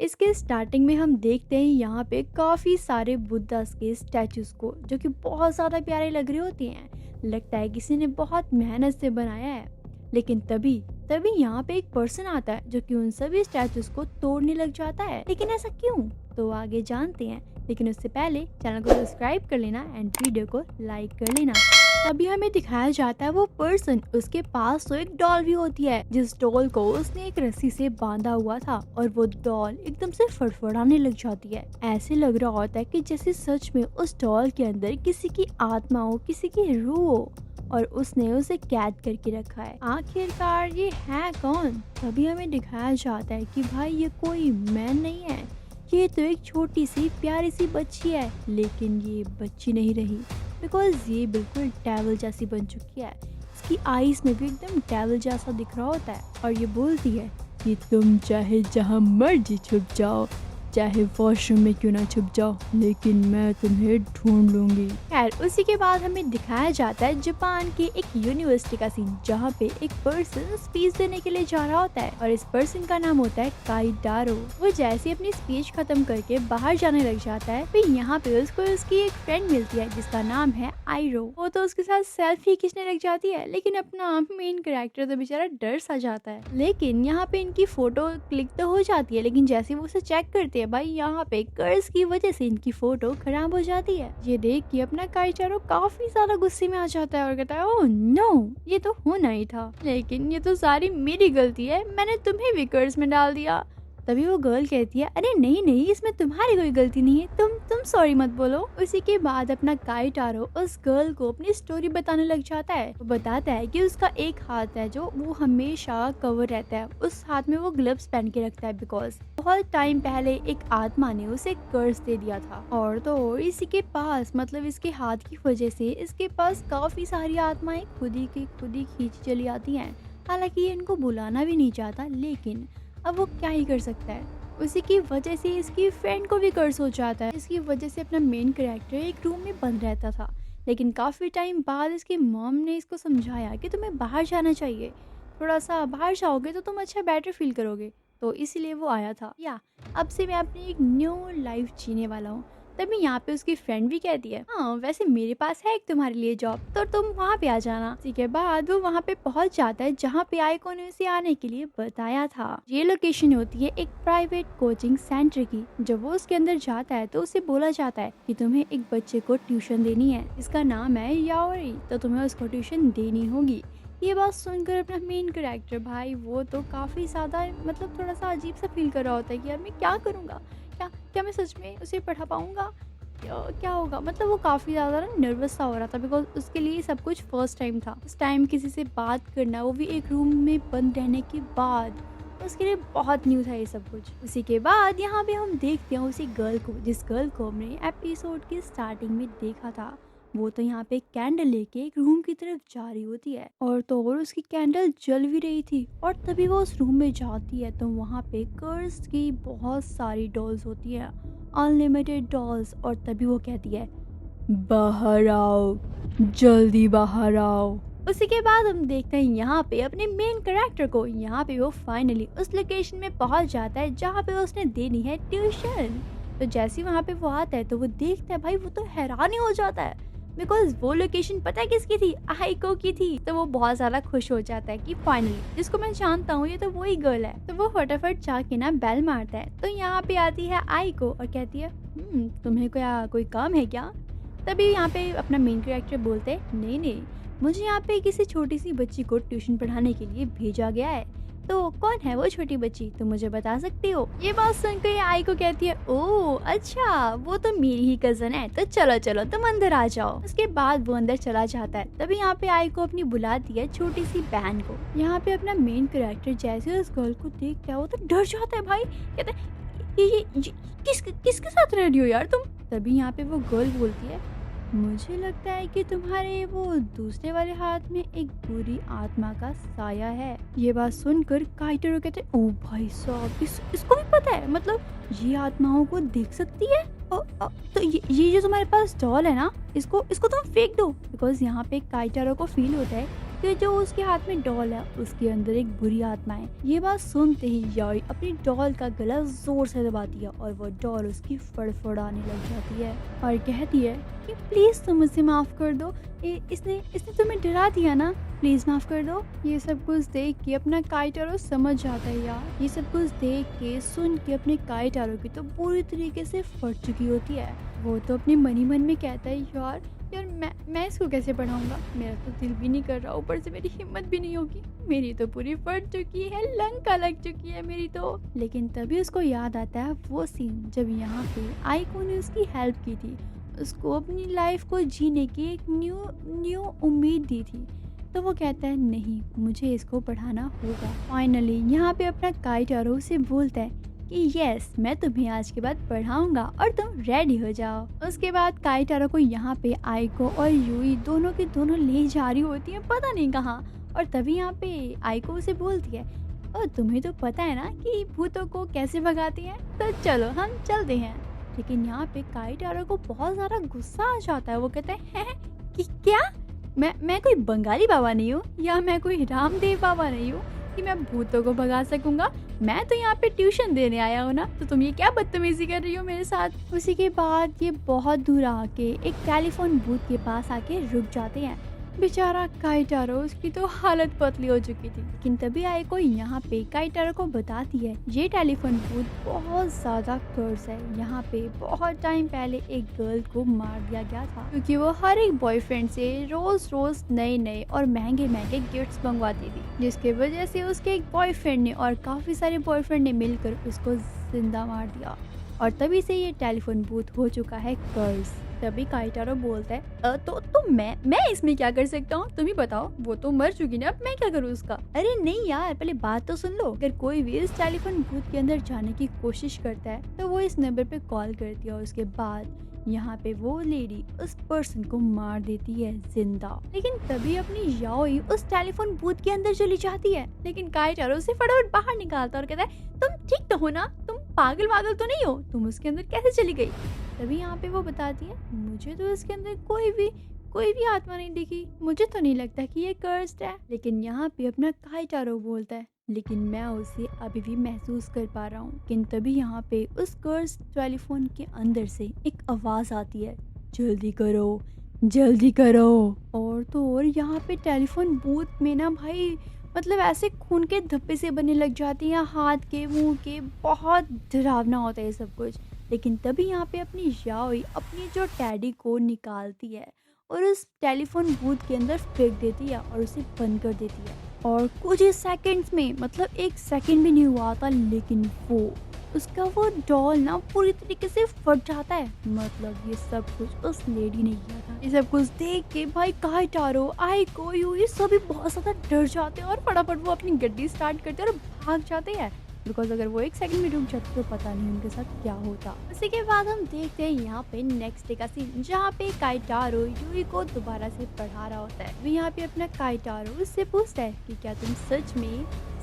इसके स्टार्टिंग में हम देखते हैं यहाँ पे काफी सारे बुद्धा के स्टैचूज को, जो कि बहुत ज्यादा प्यारे लग रहे होते हैं। लगता है किसी ने बहुत मेहनत से बनाया है। लेकिन तभी तभी यहाँ पे एक पर्सन आता है जो कि उन सभी स्टैचूज को तोड़ने लग जाता है। लेकिन ऐसा क्यों, तो आगे जानते हैं। लेकिन उससे पहले चैनल को सब्सक्राइब कर लेना एंड वीडियो को लाइक कर लेना। तभी हमें दिखाया जाता है वो पर्सन, उसके पास तो एक डॉल भी होती है, जिस डॉल को उसने एक रस्सी से बांधा हुआ था और वो डॉल एकदम से फड़फड़ाने लग जाती है। ऐसे लग रहा होता है कि जैसे सच में उस डॉल के अंदर किसी की आत्मा हो, किसी की रूह हो और उसने उसे कैद करके रखा है। आखिरकार ये है कौन? तभी हमें दिखाया जाता है कि भाई ये कोई मैन नहीं है, ये तो एक छोटी सी प्यारी सी बच्ची है। लेकिन ये बच्ची नहीं रही, बिकॉज ये बिल्कुल डेविल जैसी बन चुकी है। इसकी आईज में भी एकदम डेविल जैसा दिख रहा होता है और ये बोलती है कि तुम चाहे जहाँ मर्जी छुप जाओ, चाहे वॉशरूम में क्यों ना छुप जाओ, लेकिन मैं तुम्हें ढूंढ लूंगी। खैर उसी के बाद हमें दिखाया जाता है जापान के एक यूनिवर्सिटी का सीन, जहाँ पे एक पर्सन स्पीच देने के लिए जा रहा होता है और इस पर्सन का नाम होता है काइटारो। वो जैसे अपनी स्पीच खत्म करके बाहर जाने लग जाता है, फिर यहाँ पे उसको उसकी एक फ्रेंड मिलती है जिसका नाम है आयरो। वो तो उसके साथ सेल्फी खींचने लग जाती है, लेकिन अपना मेन कैरेक्टर तो बेचारा डर सा जाता है। लेकिन यहाँ पे इनकी फोटो क्लिक तो हो जाती है, लेकिन जैसे वो उसे चेक करते हैं भाई यहाँ पे कर्ज की वजह से इनकी फोटो खराब हो जाती है। ये देख के अपना काइचारो काफी ज्यादा गुस्से में आ जाता है और कहता है ओह नो, ये तो होना ही था, लेकिन ये तो सारी मेरी गलती है, मैंने तुम्हें भी कर्ज में डाल दिया। तभी वो गर्ल कहती है अरे नहीं नहीं, इसमें तुम्हारी कोई गलती नहीं है, तुम सॉरी मत बोलो। उसी के बाद अपना काइटारो उस गर्ल को अपनी स्टोरी बताने लग जाता है। वो बताता है कि उसका एक हाथ है जो वो हमेशा कवर रहता है, उस हाथ में वो ग्लव्स पहन के रखता है, बिकॉज बहुत टाइम पहले एक आत्मा ने उसे कर्ज दे दिया था। और तो और इसी के पास, मतलब इसके हाथ की वजह से इसके पास काफी सारी आत्माएं खुद ही खींच चली आती हैं। हालांकि ये इनको बुलाना भी नहीं चाहता, लेकिन अब वो क्या ही कर सकता है। उसी की वजह से इसकी फ्रेंड को भी कर्ज हो जाता है। इसकी वजह से अपना मेन कैरेक्टर एक रूम में बंद रहता था, लेकिन काफी टाइम बाद इसकी मॉम ने इसको समझाया कि तुम्हें बाहर जाना चाहिए, थोड़ा सा बाहर जाओगे तो तुम अच्छा बेटर फील करोगे, तो इसीलिए वो आया था। या अब से मैं अपनी एक न्यू लाइफ जीने वाला हूँ। तभी यहाँ पे उसकी फ्रेंड भी कहती है हाँ वैसे मेरे पास है एक तुम्हारे लिए जॉब, तो तुम वहाँ पे आ जाना। इसी के बाद वो वहाँ पे पहुँच जाता है जहाँ पे आइको ने उसे आने के लिए बताया था। ये लोकेशन होती है एक प्राइवेट कोचिंग सेंटर की। जब वो उसके अंदर जाता है तो उसे बोला जाता है कि तुम्हें एक बच्चे को ट्यूशन देनी है, इसका नाम है याओरी, तो तुम्हें उसको ट्यूशन देनी होगी। ये बात सुनकर अपना मेन कैरेक्टर भाई वो तो काफी ज्यादा, मतलब थोड़ा सा अजीब सा फील कर रहा होता है कि यार मैं क्या करूँगा, क्या मैं सच में उसे पढ़ा पाऊंगा, क्या होगा। मतलब वो काफ़ी ज़्यादा ना नर्वस सा हो रहा था, बिकॉज उसके लिए सब कुछ फर्स्ट टाइम था। उस टाइम किसी से बात करना, वो भी एक रूम में बंद रहने के बाद, उसके लिए बहुत न्यू था ये सब कुछ। उसी के बाद यहाँ पे हम देखते हैं उसी गर्ल को, जिस गर्ल को हमने एपिसोड की स्टार्टिंग में देखा था। वो तो यहाँ पे कैंडल लेके एक रूम की तरफ जा रही होती है, और तो और उसकी कैंडल जल भी रही थी। और तभी वो उस रूम में जाती है तो वहाँ पे कर्स की बहुत सारी डॉल्स होती है, अनलिमिटेड डॉल्स। और तभी वो कहती है बाहर आओ, जल्दी बाहर आओ। उसी के बाद हम देखते हैं यहाँ पे अपने मेन कैरेक्टर को। यहाँ पे वो फाइनली उस लोकेशन में पहुँच जाता है जहाँ पे उसने देनी है ट्यूशन। तो जैसे वहाँ पे वो आता है तो वो देखता है भाई, वो तो हैरान ही हो जाता है, बिकॉज वो लोकेशन पता है किसकी थी, आइको की थी। तो वो बहुत ज्यादा खुश हो जाता है कि फाइनली जिसको मैं जानता हूँ ये तो वही गर्ल है। तो वो फटाफट जाके ना बेल मारता है, तो यहाँ पे आती है आइको और कहती है तुम्हें कोई काम है क्या? तभी यहाँ पे अपना मेन कैरेक्टर बोलते हैं नहीं नहीं, मुझे यहाँ पे किसी छोटी सी बच्ची को ट्यूशन पढ़ाने के लिए भेजा गया है। तो कौन है वो छोटी बच्ची, तुम मुझे बता सकती हो? ये बात सुनकर आई को कहती है ओह अच्छा, वो तो मेरी ही कजन है, तो चलो चलो तुम अंदर आ जाओ। उसके बाद वो अंदर चला जाता है। तभी यहाँ पे आई को अपनी बुलाती है छोटी सी बहन को। यहाँ पे अपना मेन कैरेक्टर जैसे उस गर्ल को देखता है वो तो डर जाता है भाई, कहता है ये किसके साथ रह रही हो यार तुम? तभी यहाँ पे वो गर्ल बोलती है मुझे लगता है कि तुम्हारे वो दूसरे वाले हाथ में एक बुरी आत्मा का साया है। ये बात सुनकर काइटरो कहते ओ भाई साहब, इसको भी पता है, मतलब ये आत्माओं को देख सकती है। तो ये जो तुम्हारे पास डॉल है ना, इसको तुम फेंक दो, बिकॉज यहाँ पे काइटरो को फील होता है कि जो उसके हाथ में डॉल है उसके अंदर एक बुरी आत्मा है। ये बात सुनते ही याई अपनी डॉल का गला जोर से दबाती है और वो डॉल उसकी फड़फड़ाने लग जाती है और कहती है कि प्लीज तुम मुझे माफ कर दो, इसने इसने तुम्हें डरा दिया ना, प्लीज माफ कर दो। ये सब कुछ देख के अपना काइटारो समझ जाता है यार। ये सब कुछ देख के सुन के अपने काइटारो की तो पूरी तरीके से फट चुकी होती है। वो तो अपने मन ही मन में कहता है यार मैं इसको कैसे पढ़ाऊंगा, मेरा तो दिल भी नहीं कर रहा, ऊपर से मेरी हिम्मत भी नहीं होगी, मेरी तो पूरी फट चुकी है, लंका लग चुकी है मेरी तो। लेकिन तभी उसको याद आता है वो सीन जब यहाँ पे आइको ने उसकी हेल्प की थी, उसको अपनी लाइफ को जीने की एक न्यू उम्मीद दी थी। तो वो कहता है नहीं, मुझे इसको पढ़ाना होगा। फाइनली यहाँ पे अपना काइटारो से बोलता है कि यस, मैं तुम्हें आज के बाद पढ़ाऊंगा और तुम रेडी हो जाओ। उसके बाद काइटारो को यहाँ पे आइको और यूई दोनों के दोनों ले जा रही होती है पता नहीं कहाँ। और तभी यहाँ पे आइको उसे बोलती है और तुम्हें तो पता है ना कि भूतों को कैसे भगाती है, तो चलो हम चलते हैं। लेकिन यहाँ पे काइटारो को बहुत ज़्यादा गुस्सा आ जाता है। वो कहते हैं कि क्या मैं कोई बंगाली बाबा नहीं हूँ या मैं कोई रामदेव बाबा नहीं हूँ कि मैं भूतों को भगा सकूंगा। मैं तो यहाँ पे ट्यूशन देने आया हूँ ना, तो तुम ये क्या बदतमीजी कर रही हो मेरे साथ। उसी के बाद ये बहुत दूर आके एक टेलीफोन बूथ के पास आके रुक जाते हैं। बेचारा काइटारो, उसकी तो हालत पतली हो चुकी थी। लेकिन तभी आइको यहाँ पे काइटारो को बताती है ये टेलीफोन बूथ बहुत ज्यादा कर्स है। यहाँ पे बहुत टाइम पहले एक गर्ल को मार दिया गया था क्योंकि वो हर एक बॉयफ्रेंड से रोज रोज नए नए और महंगे महंगे गिफ्ट्स मंगवाती थी, जिसके वजह से उसके एक बॉयफ्रेंड ने और काफी सारे बॉयफ्रेंड ने मिलकर उसको जिंदा मार दिया और तभी से ये टेलीफोन बूथ हो चुका है कर्स। तभी काइटारो बोलता है तो मैं इसमें क्या कर सकता हूँ, तुम ही बताओ, वो तो मर चुकी ना, अब मैं क्या करूँ उसका। अरे नहीं यार, पहले बात तो सुन लो। अगर कोई भी इस टेलीफोन बूथ के अंदर जाने की कोशिश करता है तो वो इस नंबर पे कॉल करती है और उसके बाद यहाँ पे वो लेडी उस पर्सन को मार देती है जिंदा। लेकिन तभी अपनी याओई उस टेलीफोन बूथ के अंदर चली जाती है, लेकिन काइटारो उसे फटाफट बाहर निकालता और कहता है तुम ठीक तो हो ना, तुम पागल वागल तो नहीं हो, तुम उसके अंदर कैसे चली गई। तभी यहाँ पे वो बताती है मुझे तो इसके अंदर कोई भी आत्मा नहीं दिखी, मुझे तो नहीं लगता कि ये कर्स्ड है। लेकिन यहाँ पे अपना काइटारो बोलता है लेकिन मैं उसे अभी भी महसूस कर पा रहा हूँ। लेकिन तभी यहाँ पे उस कर्स्ड टेलीफोन के अंदर से एक आवाज आती है जल्दी करो जल्दी करो। और तो और यहाँ पे टेलीफोन बूथ में ना भाई मतलब ऐसे खून के धब्बे से बनने लग जाती हैं, हाथ के मुंह के, बहुत डरावना होता है सब कुछ। लेकिन तभी यहाँ पे अपनी याओई अपनी जो टैडी को निकालती है और उस टेलीफोन बूथ के अंदर फेंक देती है और उसे बंद कर देती है। और कुछ ही सेकंड्स में, मतलब एक सेकंड भी नहीं हुआ था, लेकिन उसका वो डॉल ना पूरी तरीके से फट जाता है। मतलब ये सब कुछ उस लेडी ने किया था। ये सब कुछ देख के भाई काइटारो, आइको, यूई सभी बहुत ज्यादा डर जाते हैं और फटाफट वो अपनी गड्डी स्टार्ट करते हैं और भाग जाते हैं, बिकॉज अगर वो एक सेकंड में रुक जाते तो पता नहीं उनके साथ क्या होता। उसी के बाद हम देखते हैं यहाँ पे नेक्स्ट डे का सीन, जहाँ पे काइटारो यूई को दोबारा से पढ़ा रहा होता है। वो यहाँ पे अपना काइटारो उससे पूछता है कि क्या तुम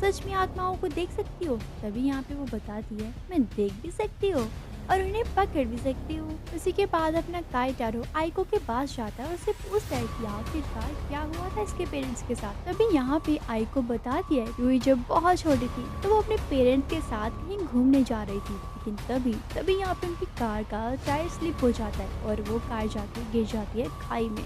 सच में आत्माओं को देख सकती हो। तभी यहाँ पे वो बताती है मैं देख भी सकती हूँ और उन्हें पकड़ भी सकती हूँ। उसी के बाद अपना काइटारो आइको के पास जाता है और उससे पूछता है कि आखिरकार क्या हुआ था इसके पेरेंट्स के साथ। तभी यहाँ पे आइको बताती है यूई जब बहुत छोटी थी तो वो अपने पेरेंट्स के साथ कहीं घूमने जा रही थी। लेकिन तभी यहाँ पे उनकी कार का टायर स्लिप हो जाता है और वो कार जाके गिर जाती है खाई में।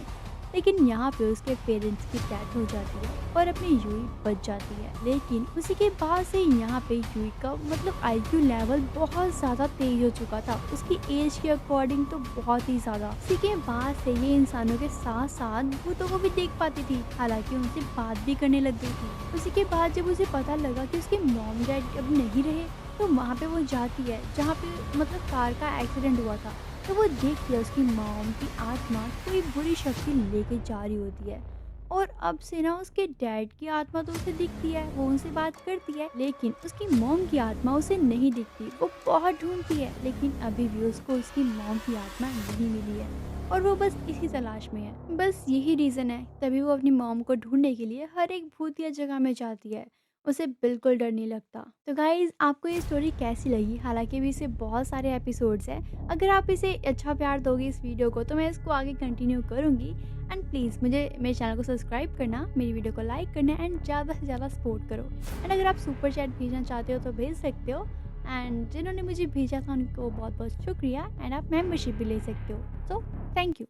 लेकिन यहाँ पे उसके पेरेंट्स की डेथ हो जाती है और अपनी यूई बच जाती है। लेकिन उसी के बाद से यहाँ पे यूई का मतलब आईक्यू लेवल बहुत ज़्यादा तेज हो चुका था, उसकी एज के अकॉर्डिंग तो बहुत ही ज़्यादा। उसी के बाद से ये इंसानों के साथ साथ भूतों को भी देख पाती थी, हालांकि उनसे बात भी करने लग गई थी। उसी के बाद जब उसे पता लगा कि उसके मॉम डैड अब नहीं रहे तो वहाँ पे वो जाती है जहाँ पे मतलब कार का एक्सीडेंट हुआ था। तो वो देखती है उसकी मॉम की आत्मा कोई बुरी शक्ति लेके जा रही होती है और अब से ना उसके डैड की आत्मा तो उसे दिखती है, वो उनसे बात करती है, लेकिन उसकी मॉम की आत्मा उसे नहीं दिखती। वो बहुत ढूंढती है लेकिन अभी भी उसको उसकी मॉम की आत्मा नहीं मिली है और वो बस इसी तलाश में है। बस यही रीज़न है, तभी वो अपनी मॉम को ढूंढने के लिए हर एक भूतिया जगह में जाती है उसे बिल्कुल डर नहीं लगता। तो गाइज़, आपको ये स्टोरी कैसी लगी? हालाँकि अभी इसे बहुत सारे एपिसोड्स हैं। अगर आप इसे अच्छा प्यार दोगे इस वीडियो को, तो मैं इसको आगे कंटिन्यू करूँगी। एंड प्लीज़ मुझे मेरे चैनल को सब्सक्राइब करना, मेरी वीडियो को लाइक करना एंड ज़्यादा से ज़्यादा सपोर्ट करो। एंड अगर आप सुपर चैट भेजना चाहते हो तो भेज सकते हो। एंड जिन्होंने मुझे भेजा था उनको बहुत-बहुत शुक्रिया। एंड आप मेंबरशिप भी ले सकते हो। So thank you.